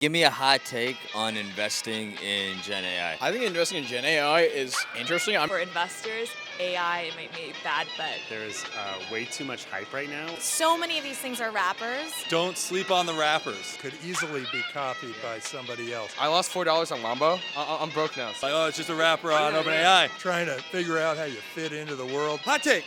Give me a hot take on investing in Gen AI. I think investing in Gen AI is interesting. For investors, AI might be a bad bet. There's way too much hype right now. So many of these things are wrappers. Don't sleep on the rappers. Could easily be copied by somebody else. I lost $4 on Lambo. I'm broke now. Like, oh, it's just a rapper on OpenAI. Trying to figure out how you fit into the world. Hot take.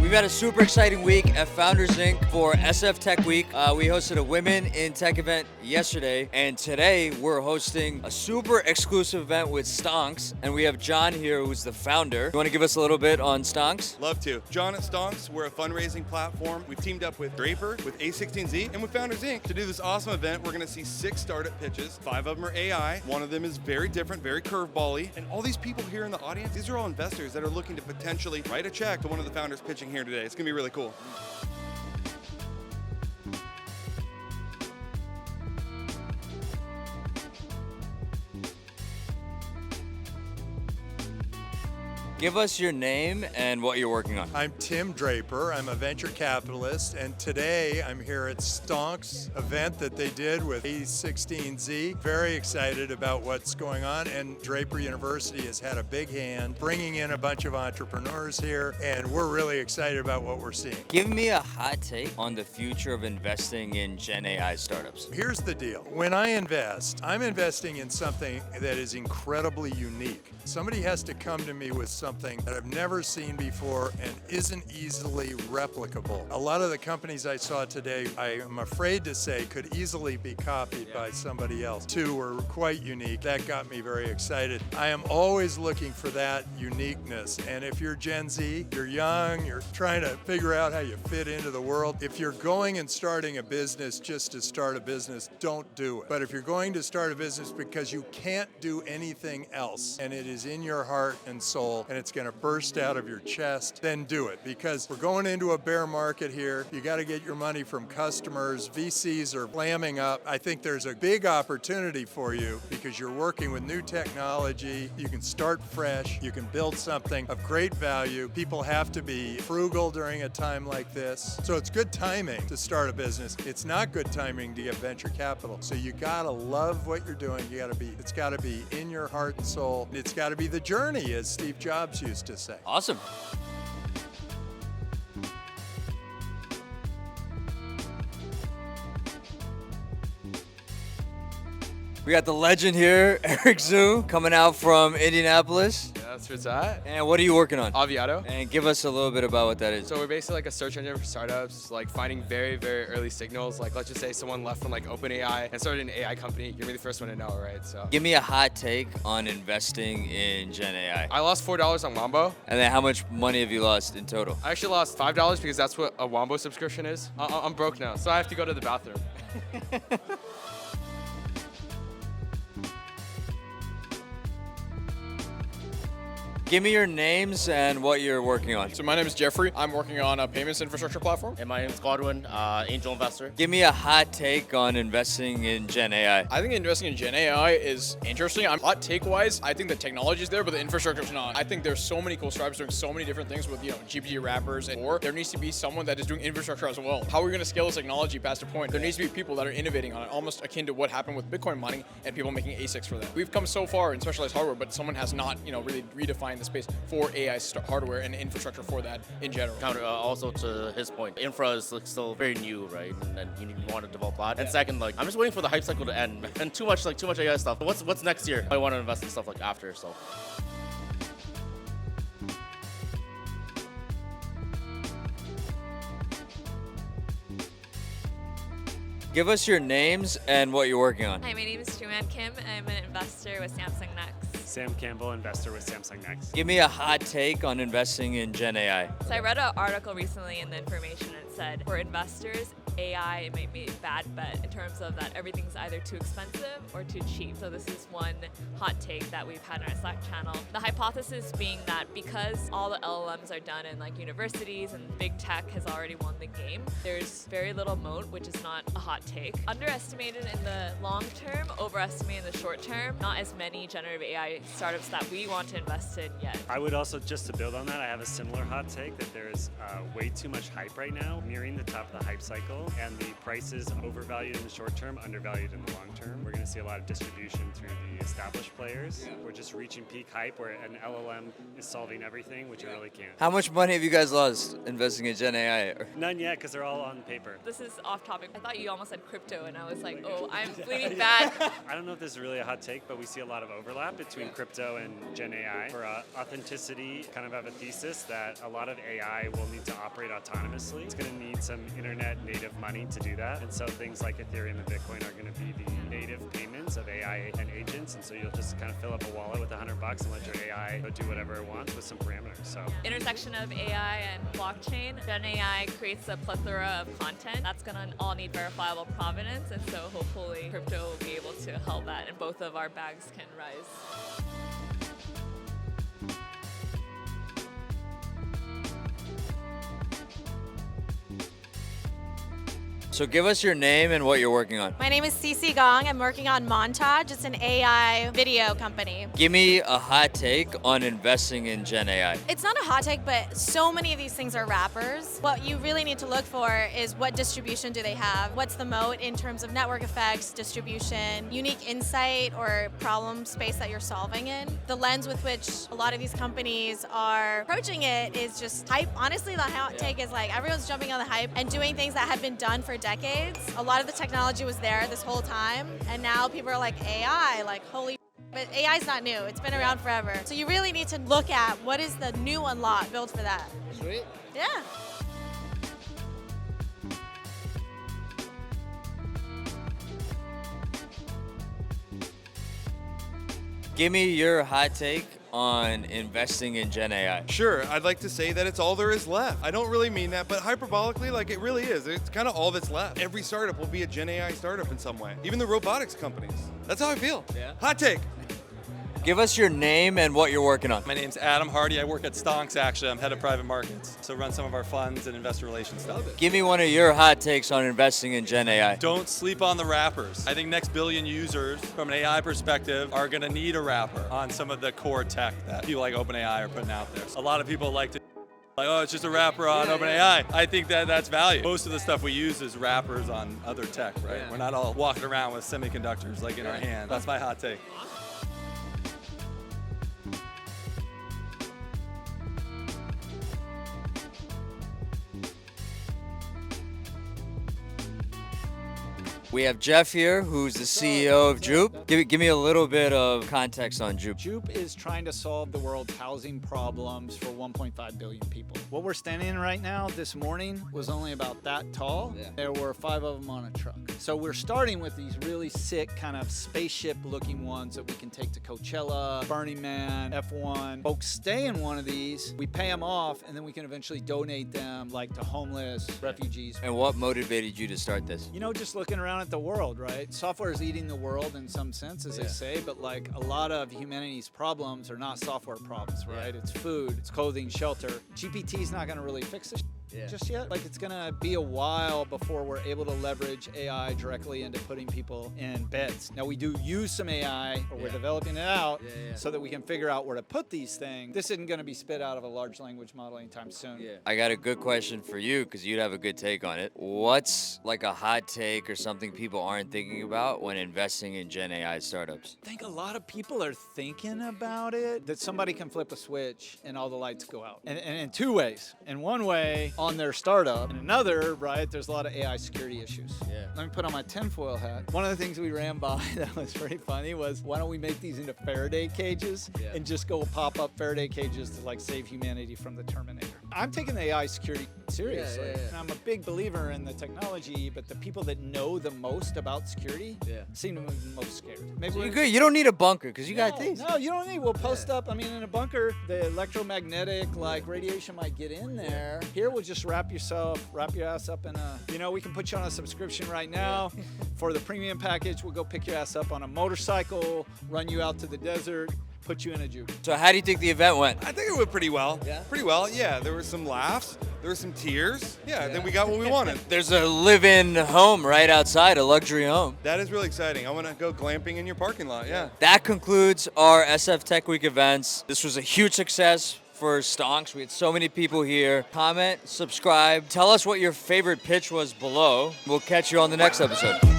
We've had a super exciting week at Founders Inc. for SF Tech Week. We hosted a Women in Tech event yesterday, and today we're hosting a super exclusive event with Stonks, and we have John here, who's the founder. You want to give us a little bit on Stonks? Love to. John at Stonks, we're a fundraising platform. We've teamed up with Draper, with A16Z, and with Founders Inc. to do this awesome event. We're going to see 6 startup pitches. 5 of them are AI. One of them is very different, very curveball-y. And all these people here in the audience, these are all investors that are looking to potentially write a check to one of the founders pitching here today. It's going to be really cool. Give us your name and what you're working on. I'm Tim Draper. I'm a venture capitalist, and today I'm here at Stonks event that they did with A16Z. Very excited about what's going on, and Draper University has had a big hand bringing in a bunch of entrepreneurs here, and we're really excited about what we're seeing. Give me a hot take on the future of investing in Gen AI startups. Here's the deal. When I invest, I'm investing in something that is incredibly unique. Somebody has to come to me with something that I've never seen before and isn't easily replicable. A lot of the companies I saw today, I am afraid to say, could easily be copied by somebody else. 2 were quite unique. That got me very excited. I am always looking for that uniqueness. And if you're Gen Z, you're young, you're trying to figure out how you fit into the world. If you're going and starting a business just to start a business, don't do it. But if you're going to start a business because you can't do anything else, and it is in your heart and soul, and it's going to burst out of your chest, then do it. Because we're going into a bear market here. You got to get your money from customers. VCs are slamming up. I think there's a big opportunity for you because you're working with new technology. You can start fresh. You can build something of great value. People have to be frugal during a time like this. So it's good timing to start a business. It's not good timing to get venture capital. So you got to love what you're doing. It's got to be in your heart and soul. It's got to be the journey, as Steve Jobs used to say. Awesome. We got the legend here, Eric Zhu, coming out from Indianapolis. Yeah, that's where it's at. And what are you working on? Aviato. And give us a little bit about what that is. So we're basically like a search engine for startups, like finding very, very early signals. Like let's just say someone left from like OpenAI and started an AI company. You're gonna be the first one to know, right? So Give me a hot take on investing in Gen AI. I lost $4 on Lambo. And then how much money have you lost in total? I actually lost $5 because that's what a Wombo subscription is. I'm broke now, so I have to go to the bathroom. Give me your names and what you're working on. So my name is Jeffrey. I'm working on a payments infrastructure platform. And my name is Godwin, angel investor. Give me a hot take on investing in Gen AI. I think investing in Gen AI is interesting. Hot take-wise, I think the technology is there, but the infrastructure is not. I think there's so many cool startups doing so many different things with, GPU wrappers, or there needs to be someone that is doing infrastructure as well. How are we going to scale this technology past a point? There needs to be people that are innovating on it, almost akin to what happened with Bitcoin mining and people making ASICs for that. We've come so far in specialized hardware, but someone has not, really redefined the space for AI hardware and infrastructure for that in general. Counter also to his point, infra is still very new, right? And you want to develop that. And second, I'm just waiting for the hype cycle to end. And too much AI stuff. What's next year? I want to invest in stuff like after. So. Give us your names and what you're working on. Hi, my name is Joanne Kim. I'm an investor with Samsung Next. Sam Campbell, investor with Samsung Next. Give me a hot take on investing in Gen AI. So I read an article recently in the information and it said for investors, AI might be a bad bet in terms of that everything's either too expensive or too cheap. So this is one hot take that we've had in our Slack channel. The hypothesis being that because all the LLMs are done in universities and big tech has already won the game, there's very little moat, which is not a hot take. Underestimated in the long term, overestimated in the short term. Not as many generative AI startups that we want to invest in yet. I would also, just to build on that, I have a similar hot take that there's way too much hype right now, nearing the top of the hype cycle. and the price is overvalued in the short term, undervalued in the long term. We're going to see a lot of distribution through the established players. We're just reaching peak hype where an LLM is solving everything, which it really can't. How much money have you guys lost investing in Gen AI? None yet, because they're all on paper. This is off topic. I thought you almost said crypto, and I was like, oh, I'm leaning back. I don't know if this is really a hot take, but we see a lot of overlap between crypto and Gen AI. For authenticity, kind of have a thesis that a lot of AI will need to operate autonomously. It's going to need some internet native money to do that. And so things like Ethereum and Bitcoin are going to be the native payments of AI and agents. And so you'll just kind of fill up a wallet with $100 and let your AI go do whatever it wants with some parameters. So Intersection of AI and blockchain. Gen AI creates a plethora of content that's going to all need verifiable provenance, and so hopefully crypto will be able to help that, and both of our bags can rise. So give us your name and what you're working on. My name is Cici Gong. I'm working on Montage. It's an AI video company. Give me a hot take on investing in Gen AI. It's not a hot take, but so many of these things are wrappers. What you really need to look for is what distribution do they have? What's the moat in terms of network effects, distribution, unique insight or problem space that you're solving in? The lens with which a lot of these companies are approaching it is just hype. Honestly, the hot take is like everyone's jumping on the hype and doing things that have been done for decades. A lot of the technology was there this whole time, and now people are like, AI, like holy. But AI is not new. It's been around forever. So you really need to look at what is the new unlock built for that. Sweet. Yeah. Give me your hot take on investing in Gen AI. Sure, I'd like to say that it's all there is left. I don't really mean that, but hyperbolically, like it really is. It's kind of all that's left. Every startup will be a Gen AI startup in some way. Even the robotics companies. That's how I feel. Yeah. Hot take. Give us your name and what you're working on. My name's Adam Hardy. I work at Stonks, actually. I'm head of private markets, so run some of our funds and investor relations stuff. Give me one of your hot takes on investing in Gen AI. Don't sleep on the wrappers. I think next billion users, from an AI perspective, are going to need a wrapper on some of the core tech that people like OpenAI are putting out there. A lot of people like to oh, it's just a wrapper on OpenAI. I think that that's value. Most of the stuff we use is wrappers on other tech, right? Yeah. We're not all walking around with semiconductors like in our hand. That's my hot take. We have Jeff here, who's the CEO of Jupe. Give me a little bit of context on Jupe. Jupe is trying to solve the world's housing problems for 1.5 billion people. What we're standing in right now this morning was only about that tall. Yeah. There were 5 of them on a truck. So we're starting with these really sick kind of spaceship looking ones that we can take to Coachella, Burning Man, F1. Folks stay in one of these, we pay them off, and then we can eventually donate them like to homeless, refugees. And what motivated you to start this? You know, just looking around at the world, right? Software is eating the world in some sense, as they say, but like a lot of humanity's problems are not software problems, right? It's food, it's clothing, shelter. GPT is not going to really fix this just yet. Like it's going to be a while before we're able to leverage AI directly into putting people in beds. Now we do use some AI, or we're developing it out so that we can figure out where to put these things. This isn't going to be spit out of a large language model anytime soon. I got a good question for you because you'd have a good take on it. What's like a hot take or something people aren't thinking about when investing in Gen AI startups? I think a lot of people are thinking about it, that somebody can flip a switch and all the lights go out. And in 2 ways. In one way, on their startup. In another, right, there's a lot of AI security issues. Let me put on my tinfoil hat. One of the things we ran by that was pretty funny was, why don't we make these into Faraday cages and just go pop up Faraday cages to like save humanity from the Terminator. I'm taking the AI security seriously. And I'm a big believer in the technology, but the people that know the most about security seem to be the most scared. Maybe You're good. You don't need a bunker because you got these. No, you don't need. We'll post up. I mean, in a bunker, the electromagnetic like radiation might get in there. Here, we'll just wrap your ass up in a. You know, we can put you on a subscription right now. For the premium package, we'll go pick your ass up on a motorcycle, run you out to the desert, put you in a Jupe. So how do you think the event went? I think it went pretty well. Pretty well, yeah. There were some laughs. There were some tears. Yeah, then we got what we wanted. There's a live-in home right outside, a luxury home. That is really exciting. I want to go glamping in your parking lot, That concludes our SF Tech Week events. This was a huge success for Stonks. We had so many people here. Comment, subscribe, tell us what your favorite pitch was below. We'll catch you on the next episode.